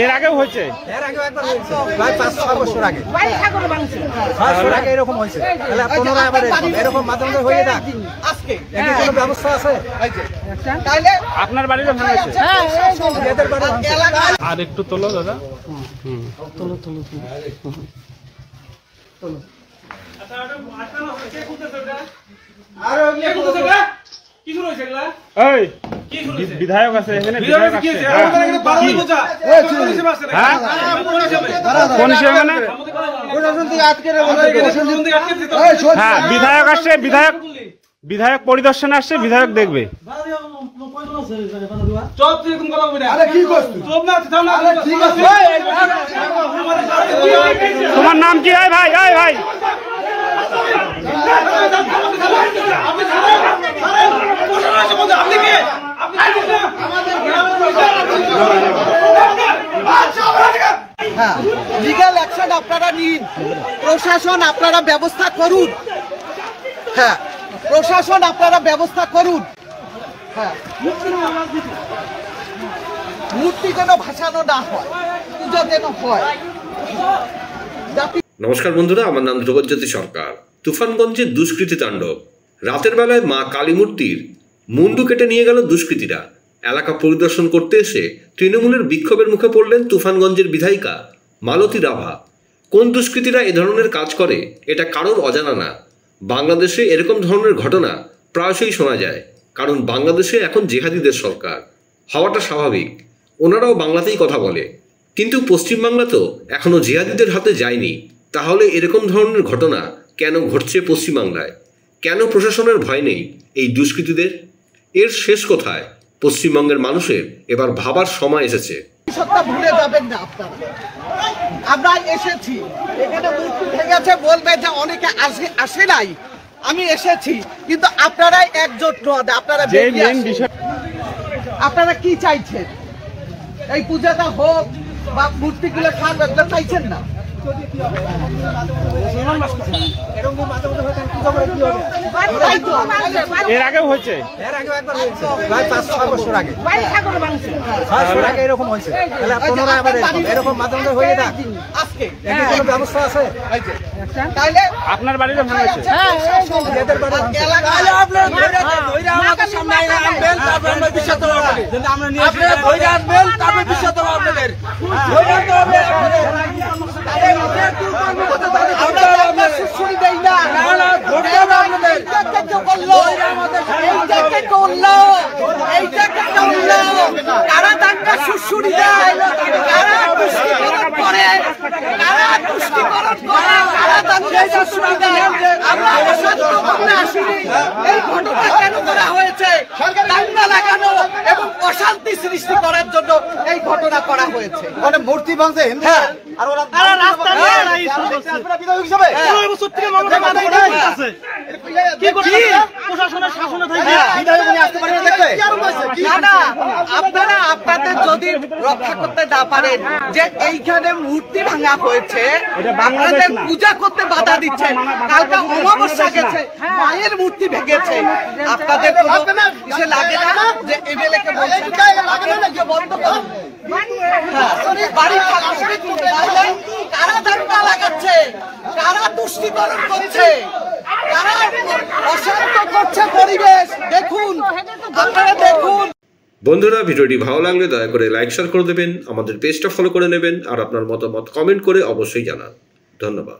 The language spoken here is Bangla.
এর আগেও হয়েছে, প্রায় 5-6 বছর আগে এরকম হয়েছে। এরকম মাঝে মাঝে হয়ে যাক, কোনো ব্যবস্থা আছে? আপনার বাড়িতে ভাঙাইছে? আর একটু তোলো দাদা। তোলো তোলো তোলো। বিধায়ক আছে এখানে, বিধায়ক আছে। হ্যাঁ, বিধায়ক আসছে, বিধায়ক পরিদর্শনে আসছে, বিধায়ক দেখবে। তোমার নাম কি? ভাই ভাই ভাই হ্যাঁ, লিগ্যাল অ্যাকশন আপনারা নিন, প্রশাসন আপনারা ব্যবস্থা করুন। হ্যাঁ, প্রশাসন আপনারা ব্যবস্থা করুন। হ্যাঁ, মূর্তি যেন ভাসানো না হয়, পুজো যেন হয়। নমস্কার বন্ধুরা, আমার নাম ধ্রুবজ্যোতি সরকার। তুফানগঞ্জের দুষ্কৃতী তাণ্ডব। রাতের বেলায় মা কালী মূর্তির মুন্ডু কেটে নিয়ে গেল দুষ্কৃতীরা। এলাকা পরিদর্শন করতে এসে তৃণমূলের বিক্ষোভের মুখে পড়লেন তুফানগঞ্জের বিধায়িকা মালতী রাভা। কোন দুষ্কৃতীরা এ ধরনের কাজ করে এটা কারোর অজানা না। বাংলাদেশে এরকম ধরনের ঘটনা প্রায়শই শোনা যায়, কারণ বাংলাদেশে এখন জিহাদিদের সরকার, হওয়াটা স্বাভাবিক। ওনারাও বাংলাতেই কথা বলে, কিন্তু পশ্চিমবাংলা তো এখনও জিহাদিদের হাতে যায়নি। তাহলে এরকম ধরনের ঘটনা কেন ঘটছে পশ্চিমবাংলায়? কেন প্রশাসনের ভয় নেই এই দুষ্কৃতীদের? এর শেষ কোথায়? পশ্চিমবঙ্গের মানুষের এবার ভাবার সময় এসেছে। ভুলে যাবেন না আপনারা, আমরা এসেছি এখানে, মূর্তি ভেঙেছে বলবে যে অনেকে আসে নাই, আমি এসেছি, কিন্তু আপনারাই একজোট নন। আপনারা আপনারা কি চাইছেন? এই পূজাটা হোক বা মূর্তিগুলো খান, এগুলো চাইছেন না? এর আগেও হয়েছে, প্রায় 5-6 বছর আগে এরকম হয়েছে। এরকম মাঝে মাঝে হয়ে যাক, কোনো ব্যবস্থা আছে? আপনার বাড়িতে ভাঙাইছে? অশান্তি সৃষ্টি করার জন্য এই ঘটনা করা হয়েছে। মূর্তি ভাঙছে আর ওরা রাস্তা আপনারা আপনাদের যদি রক্ষা করতে না পারেন যে এইখানে মূর্তি ভাঙা হয়েছে, আপনাদের পূজা করতে বাধা দিচ্ছেন। কালকে অমাবস্যা গেছে, মায়ের মূর্তি ভেঙেছে, আপনাদের কিছু লাগে না যে এমএলএ কে বলছেন বন্ধ করুন? কারা ধাক্কা লাগাচ্ছে, কারা তুষ্টিকরণ করছে, কারা অশান্ত করছে পরিবেশ, দেখুন, আপনারা দেখুন। বন্ধুরা, ভিডিওটি ভালো লাগলে দয়া করে লাইক শেয়ার করে দেবেন, আমাদের পেজটা ফলো করে নেবেন, আর আপনার মতামত কমেন্ট করে অবশ্যই জানান। ধন্যবাদ।